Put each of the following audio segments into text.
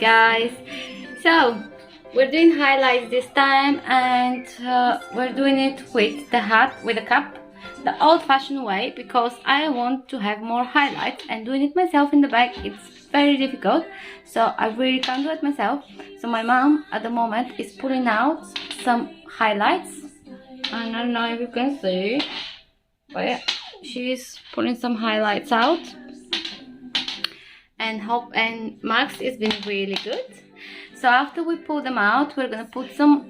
guys. So we're doing highlights this time, and we're doing it with the hat, with the cup, the old-fashioned way, because I want to have more highlights, and doing it myself in the back, it's very difficult, so I really can't do it myself. So my mom at the moment is pulling out some highlights, and I don't know if you can see, but yeah, she's pulling some highlights out. And Max has been really good. So after we pull them out, we're gonna put some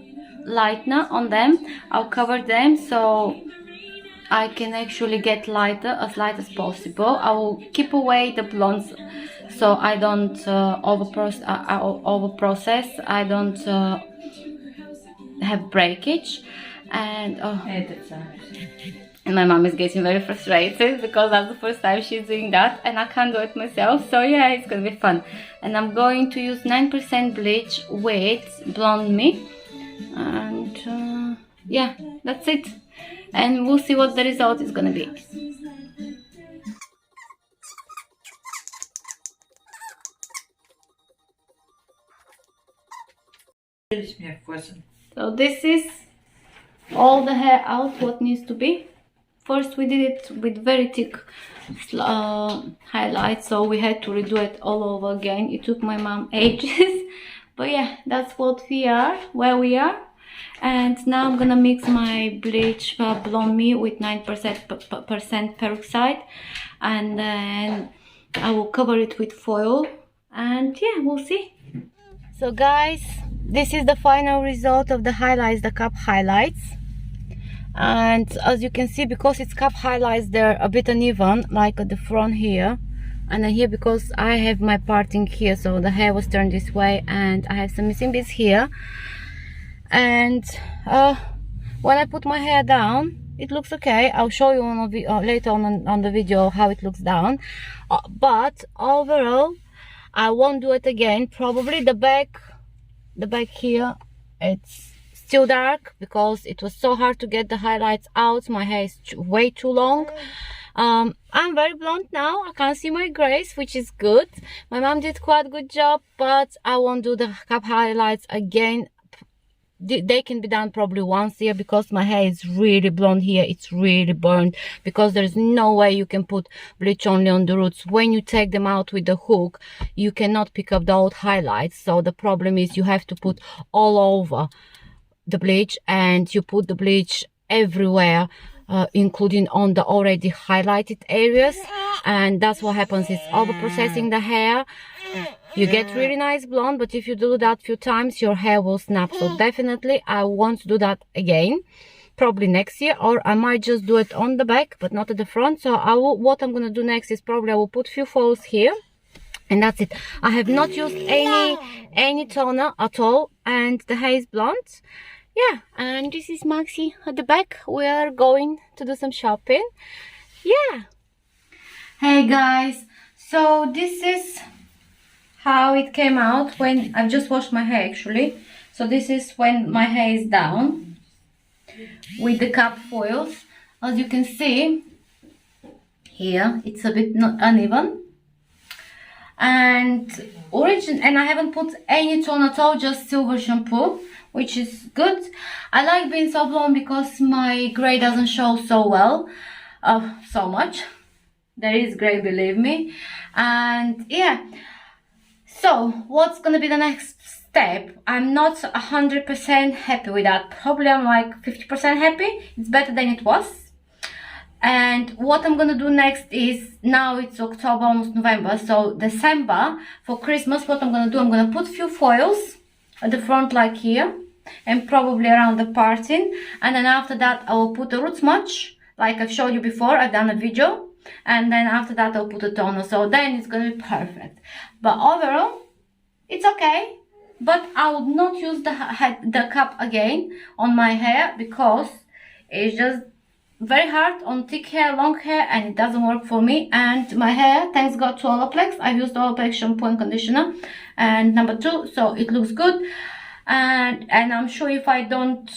lightener on them. I'll cover them so I can actually get lighter, as light as possible. I will keep away the blondes so I don't overprocess. I don't have breakage. And and my mom is getting very frustrated because that's the first time she's doing that and I can't do it myself. So yeah, it's gonna be fun. And I'm going to use 9% bleach with Blonde Me. And yeah, that's it. And we'll see what the result is gonna be. So this is all the hair out, what needs to be. First we did it with very thick highlights, so we had to redo it all over again. It took my mom ages, but yeah, that's what we are, where we are. And now I'm gonna mix my bleach Blonde Me with 9% peroxide, and then I will cover it with foil, and yeah, we'll see. So guys, this is the final result of the highlights, the cup highlights. And as you can see, because it's cup highlights, they're a bit uneven, like at the front here and then here, because I have my parting here, so the hair was turned this way and I have some missing bits here. And when I put my hair down, it looks okay. I'll show you later on the video how it looks down, but overall I won't do it again. Probably the back here, it's still dark because it was so hard to get the highlights out. My hair is way too long. I'm very blonde now. I can't see my grays, which is good. My mom did quite a good job, but I won't do the cup highlights again. They can be done probably once a year because my hair is really blonde here. It's really burned because there's no way you can put bleach only on the roots. When you take them out with the hook, you cannot pick up the old highlights. So the problem is you have to put all over the bleach, and you put the bleach everywhere, including on the already highlighted areas, and that's what happens. It's over processing the hair. You get really nice blonde, but if you do that few times, your hair will snap. So definitely I won't do that again, probably next year, or I might just do it on the back but not at the front. So what I'm gonna do next is probably I will put few foils here, and that's it. I have not used any toner at all, and the hair is blonde. Yeah, and this is Maxi at the back. We are going to do some shopping. Yeah. Hey guys, so this is how it came out when I've just washed my hair actually. So this is when my hair is down with the cup foils. As you can see here, it's a bit not uneven. And I haven't put any tone at all, just silver shampoo, which is good. I like being so blonde because my grey doesn't show so well, so much. There is grey, believe me. And yeah, so what's gonna be the next step? I'm not 100% happy with that. Probably I'm like 50% happy. It's better than it was. And what I'm gonna do next is, now it's October, almost November, so December, for Christmas, what I'm gonna do, I'm gonna put few foils at the front like here, and probably around the parting, and then after that I will put a root smudge like I've showed you before. I've done a video, and then after that I'll put a toner, so then it's gonna be perfect. But overall it's okay, but I would not use the cup again on my hair because it's just very hard on thick hair, long hair, and it doesn't work for me. And my hair, thanks God to Olaplex, I've used Olaplex shampoo and conditioner and number 2, so it looks good. And I'm sure if I don't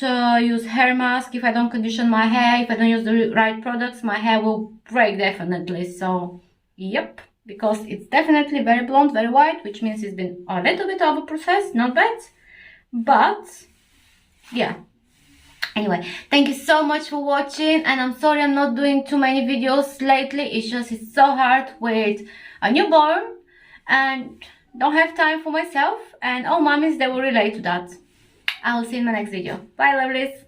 use hair mask, if I don't condition my hair, if I don't use the right products, my hair will break definitely. So yep, because it's definitely very blonde, very white, which means it's been a little bit over processed, not bad. But yeah, anyway, thank you so much for watching, and I'm sorry I'm not doing too many videos lately. It's so hard with a newborn and don't have time for myself, and all mommies, they will relate to that. I will see you in my next video. Bye, lovelies.